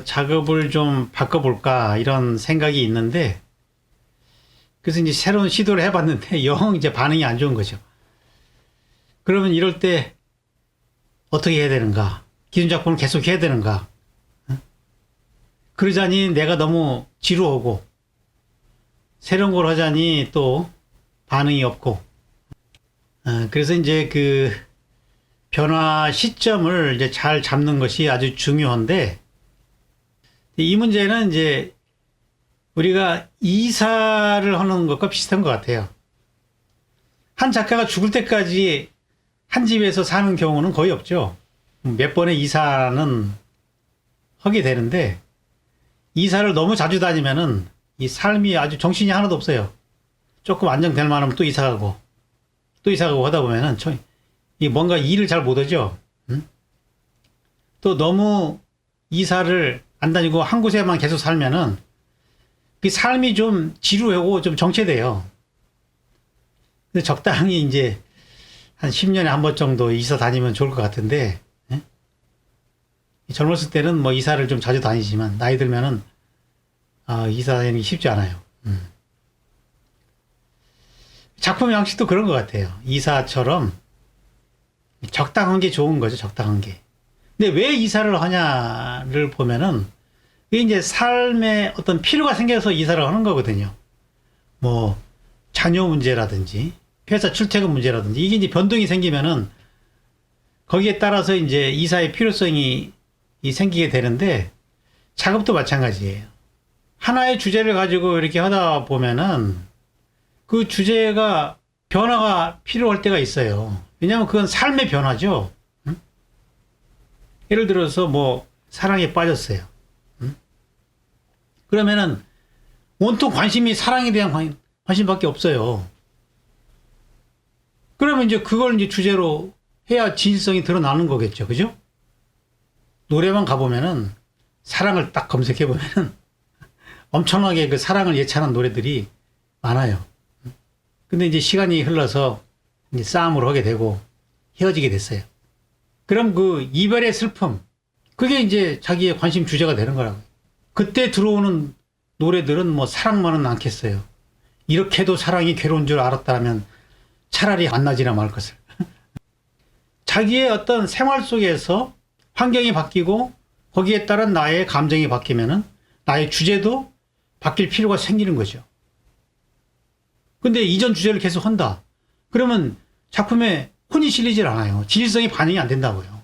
작업을 좀 바꿔볼까 이런 생각이 있는데, 그래서 이제 새로운 시도를 해봤는데 영 이제 반응이 안 좋은 거죠. 그러면 이럴 때 어떻게 해야 되는가? 기존 작품을 계속 해야 되는가? 그러자니 내가 너무 지루하고, 새로운 걸 하자니 또 반응이 없고, 그래서 이제 그 변화 시점을 이제 잘 잡는 것이 아주 중요한데, 이 문제는 이제 우리가 이사를 하는 것과 비슷한 것 같아요. 한 작가가 죽을 때까지 한 집에서 사는 경우는 거의 없죠. 몇 번의 이사는 하게 되는데, 이사를 너무 자주 다니면은 이 삶이 아주 정신이 하나도 없어요. 조금 안정될 만하면 또 이사 가고, 또 이사 가고 하다 보면은 이 뭔가 일을 잘 못하죠. 또 너무 이사를 안 다니고 한 곳에만 계속 살면은 그 삶이 좀 지루하고 좀 정체돼요. 근데 적당히 이제 한 10년에 한 번 정도 이사 다니면 좋을 것 같은데, 젊었을 때는 뭐 이사를 좀 자주 다니지만 나이 들면은 이사 다니기 쉽지 않아요. 작품 양식도 그런 것 같아요. 이사처럼 적당한 게 좋은 거죠. 적당한 게. 근데 왜 이사를 하냐를 보면은 이게 이제 삶에 어떤 필요가 생겨서 이사를 하는 거거든요. 뭐 자녀 문제라든지 회사 출퇴근 문제라든지 이게 이제 변동이 생기면은 거기에 따라서 이제 이사의 필요성이 생기게 되는데, 작업도 마찬가지예요. 하나의 주제를 가지고 이렇게 하다 보면은 그 주제가 변화가 필요할 때가 있어요. 왜냐하면 그건 삶의 변화죠. 예를 들어서 뭐 사랑에 빠졌어요. 그러면은 온통 관심이 사랑에 대한 관심밖에 없어요. 그러면 이제 그걸 이제 주제로 해야 진실성이 드러나는 거겠죠. 그죠? 노래방 가보면은 사랑을 딱 검색해보면은 엄청나게 그 사랑을 예찬한 노래들이 많아요. 근데 이제 시간이 흘러서 이제 싸움을 하게 되고 헤어지게 됐어요. 그럼 그 이별의 슬픔, 그게 이제 자기의 관심 주제가 되는 거라고요. 그때 들어오는 노래들은 뭐 사랑만은 않겠어요. 이렇게도 사랑이 괴로운 줄 알았다면 차라리 만나지나 말 것을. 자기의 어떤 생활 속에서 환경이 바뀌고 거기에 따른 나의 감정이 바뀌면은 나의 주제도 바뀔 필요가 생기는 거죠. 근데 이전 주제를 계속 한다. 그러면 작품에 혼이 실리질 않아요. 진실성이 반영이 안 된다고요.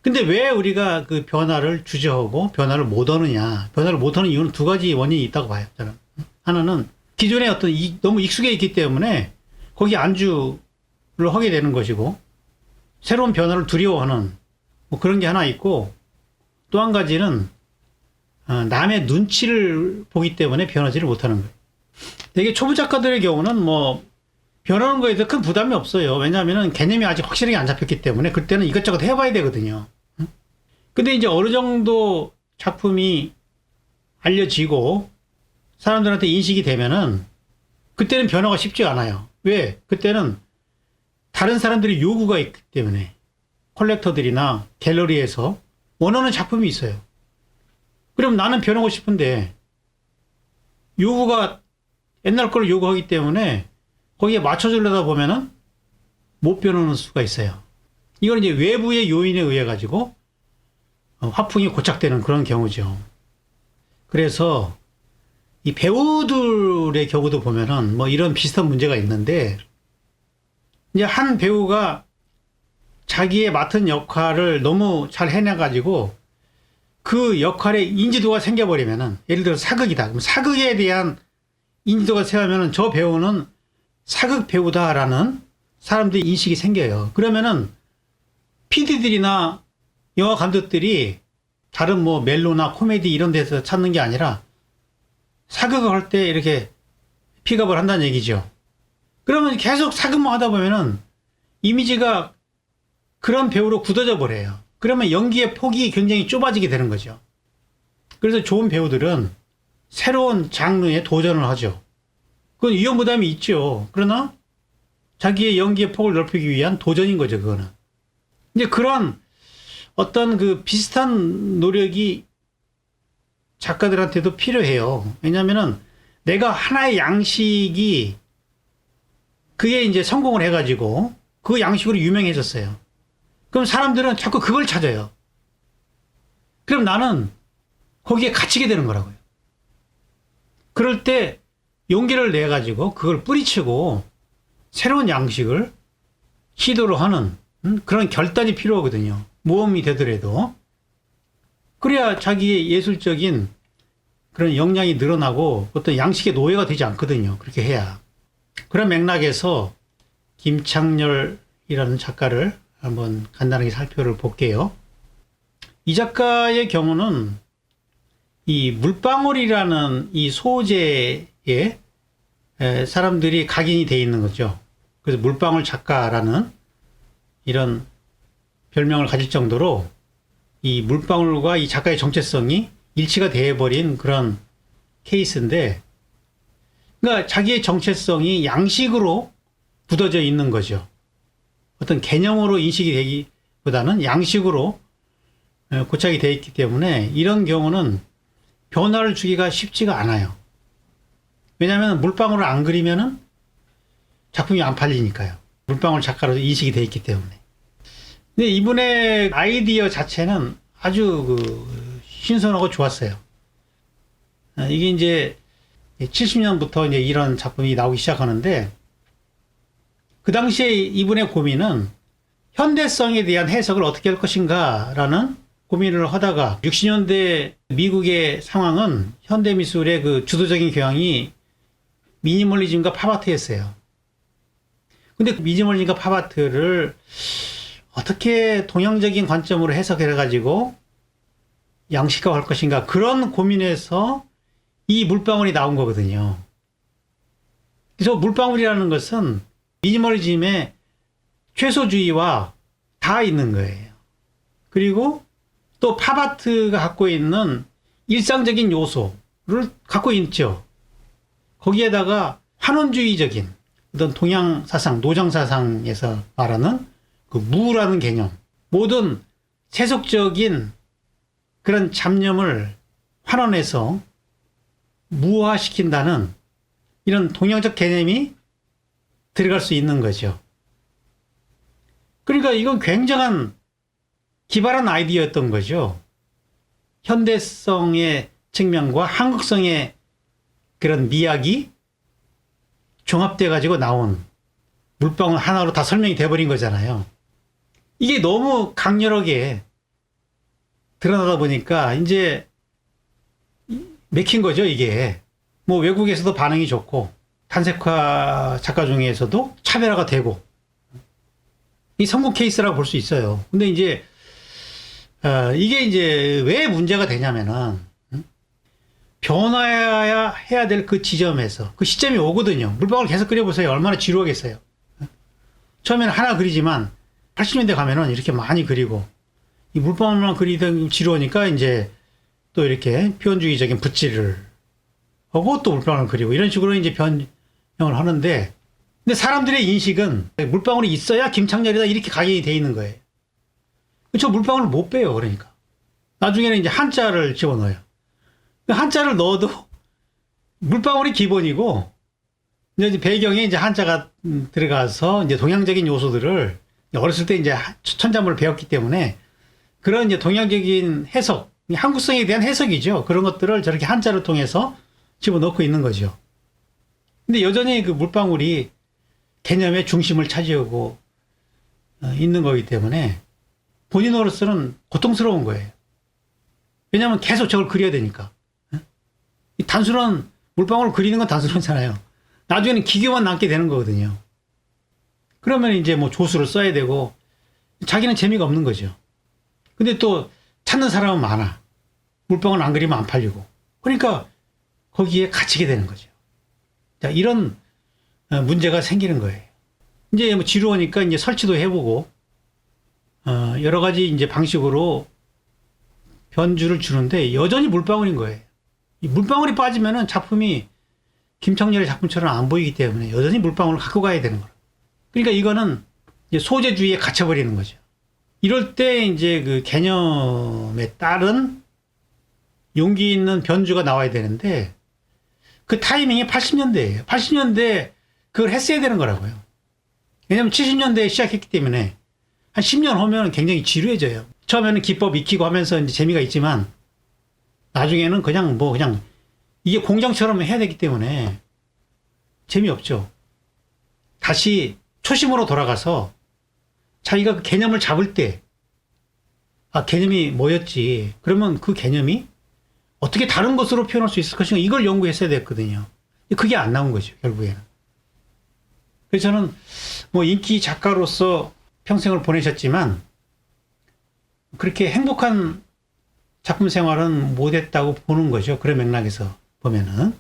근데 왜 우리가 그 변화를 주저하고 변화를 못 하느냐. 변화를 못 하는 이유는 두 가지 원인이 있다고 봐요. 저는. 하나는 기존에 어떤 너무 익숙해 있기 때문에 거기 안주를 하게 되는 것이고, 새로운 변화를 두려워하는 뭐 그런 게 하나 있고, 또 한 가지는 남의 눈치를 보기 때문에 변하지를 못하는 거예요. 되게 초보 작가들의 경우는 뭐 변하는 거에 대해서 큰 부담이 없어요. 왜냐하면 개념이 아직 확실하게 안 잡혔기 때문에 그때는 이것저것 해봐야 되거든요. 근데 이제 어느 정도 작품이 알려지고 사람들한테 인식이 되면은 그때는 변화가 쉽지 않아요. 왜? 그때는 다른 사람들의 요구가 있기 때문에, 컬렉터들이나 갤러리에서 원하는 작품이 있어요. 그럼 나는 변하고 싶은데 요구가 옛날 걸 요구하기 때문에 거기에 맞춰주려다 보면은 못 변하는 수가 있어요. 이건 이제 외부의 요인에 의해 가지고 화풍이 고착되는 그런 경우죠. 그래서 이 배우들의 경우도 보면은 뭐 이런 비슷한 문제가 있는데, 이제 한 배우가 자기의 맡은 역할을 너무 잘 해내가지고 그 역할에 인지도가 생겨버리면은, 예를 들어 사극이다. 그럼 사극에 대한 인지도가 생기면은 저 배우는 사극 배우다라는 사람들이 인식이 생겨요. 그러면은 PD들이나 영화 감독들이 다른 뭐 멜로나 코미디 이런 데서 찾는 게 아니라 사극을 할 때 이렇게 픽업을 한다는 얘기죠. 그러면 계속 사극만 하다 보면은 이미지가 그런 배우로 굳어져 버려요. 그러면 연기의 폭이 굉장히 좁아지게 되는 거죠. 그래서 좋은 배우들은 새로운 장르에 도전을 하죠. 그건 위험 부담이 있죠. 그러나 자기의 연기의 폭을 넓히기 위한 도전인 거죠, 그거는. 이제 그런 어떤 그 비슷한 노력이 작가들한테도 필요해요. 왜냐면은 내가 하나의 양식이 그게 이제 성공을 해가지고 그 양식으로 유명해졌어요. 그럼 사람들은 자꾸 그걸 찾아요. 그럼 나는 거기에 갇히게 되는 거라고요. 그럴 때 용기를 내가지고 그걸 뿌리치고 새로운 양식을 시도를 하는 그런 결단이 필요하거든요. 모험이 되더라도. 그래야 자기의 예술적인 그런 역량이 늘어나고 어떤 양식의 노예가 되지 않거든요. 그렇게 해야. 그런 맥락에서 김창렬이라는 작가를 한번 간단하게 살펴볼게요. 이 작가의 경우는 이 물방울이라는 이 소재에 사람들이 각인이 돼 있는 거죠. 그래서 물방울 작가라는 이런 별명을 가질 정도로 이 물방울과 이 작가의 정체성이 일치가 되어버린 그런 케이스인데, 그러니까 자기의 정체성이 양식으로 굳어져 있는 거죠. 어떤 개념으로 인식이 되기보다는 양식으로 고착이 되어 있기 때문에 이런 경우는 변화를 주기가 쉽지가 않아요. 왜냐하면 물방울을 안 그리면은 작품이 안 팔리니까요. 물방울 작가로 인식이 되어 있기 때문에. 근데 이분의 아이디어 자체는 아주 신선하고 좋았어요. 이게 이제 70년부터 이제 이런 작품이 나오기 시작하는데, 그 당시에 이분의 고민은 현대성에 대한 해석을 어떻게 할 것인가 라는 고민을 하다가 60년대 미국의 상황은 현대미술의 그 주도적인 경향이 미니멀리즘과 팝아트였어요. 근데 미니멀리즘과 팝아트를 어떻게 동양적인 관점으로 해석해가지고 양식화할 것인가, 그런 고민에서 이 물방울이 나온 거거든요. 그래서 물방울이라는 것은 미니멀리즘의 최소주의와 다 있는 거예요. 그리고 또 팝아트가 갖고 있는 일상적인 요소를 갖고 있죠. 거기에다가 환원주의적인 어떤 동양 사상, 노정 사상에서 말하는 그 무라는 개념, 모든 세속적인 그런 잡념을 환원해서 무화시킨다는 이런 동양적 개념이 들어갈 수 있는 거죠. 그러니까 이건 굉장한 기발한 아이디어였던 거죠. 현대성의 측면과 한국성의 그런 미학이 종합돼 가지고 나온 물방울 하나로 다 설명이 돼버린 거잖아요. 이게 너무 강렬하게 드러나다 보니까 이제 맥힌 거죠, 이게. 뭐 외국에서도 반응이 좋고, 탄색화 작가 중에서도 차별화가 되고, 이 성공 케이스라고 볼 수 있어요. 근데 이제 이게 이제 왜 문제가 되냐면은 변화해야 해야 될 그 지점에서 그 시점이 오거든요. 물방울 계속 그려보세요. 얼마나 지루하겠어요. 처음에는 하나 그리지만 80년대 가면은 이렇게 많이 그리고, 이 물방울만 그리던 지루하니까 이제 또 이렇게 표현주의적인 붓질을 하고 또 물방울을 그리고, 이런 식으로 이제 변형을 하는데, 근데 사람들의 인식은 물방울이 있어야 김창렬이다 이렇게 각인이 돼 있는 거예요. 저 물방울을 못 빼요. 그러니까 나중에는 이제 한자를 집어넣어요. 한자를 넣어도 물방울이 기본이고, 이제 배경에 이제 한자가 들어가서 이제 동양적인 요소들을 어렸을 때 이제 천자문을 배웠기 때문에 그런 이제 동양적인 해석, 한국성에 대한 해석이죠. 그런 것들을 저렇게 한자를 통해서 집어넣고 있는 거죠. 근데 여전히 그 물방울이 개념의 중심을 차지하고 있는 거기 때문에 본인으로서는 고통스러운 거예요. 왜냐하면 계속 저걸 그려야 되니까. 단순한 물방울을 그리는 건 단순하잖아요. 나중에는 기교만 남게 되는 거거든요. 그러면 이제 뭐 조수를 써야 되고 자기는 재미가 없는 거죠. 근데 또 찾는 사람은 많아. 물방울 안 그리면 안 팔리고. 그러니까 거기에 갇히게 되는 거죠. 자, 이런 문제가 생기는 거예요. 이제 뭐 지루하니까 이제 설치도 해보고, 여러 가지 이제 방식으로 변주를 주는데 여전히 물방울인 거예요. 이 물방울이 빠지면은 작품이 김창렬의 작품처럼 안 보이기 때문에 여전히 물방울을 갖고 가야 되는 거예요. 그러니까 이거는 이제 소재주의에 갇혀버리는 거죠. 이럴 때 이제 그 개념에 따른 용기 있는 변주가 나와야 되는데 그 타이밍이 80년대예요. 80년대 그걸 했어야 되는 거라고요. 왜냐면 70년대에 시작했기 때문에 한 10년 후면 굉장히 지루해져요. 처음에는 기법 익히고 하면서 이제 재미가 있지만 나중에는 그냥 이게 공장처럼 해야 되기 때문에 재미없죠. 다시 초심으로 돌아가서 자기가 그 개념을 잡을 때 개념이 뭐였지? 그러면 그 개념이 어떻게 다른 것으로 표현할 수 있을 것인가 이걸 연구했어야 됐거든요. 그게 안 나온 거죠, 결국에는. 그래서 저는 뭐 인기 작가로서 평생을 보내셨지만 그렇게 행복한 작품 생활은 못했다고 보는 거죠. 그런 맥락에서 보면은.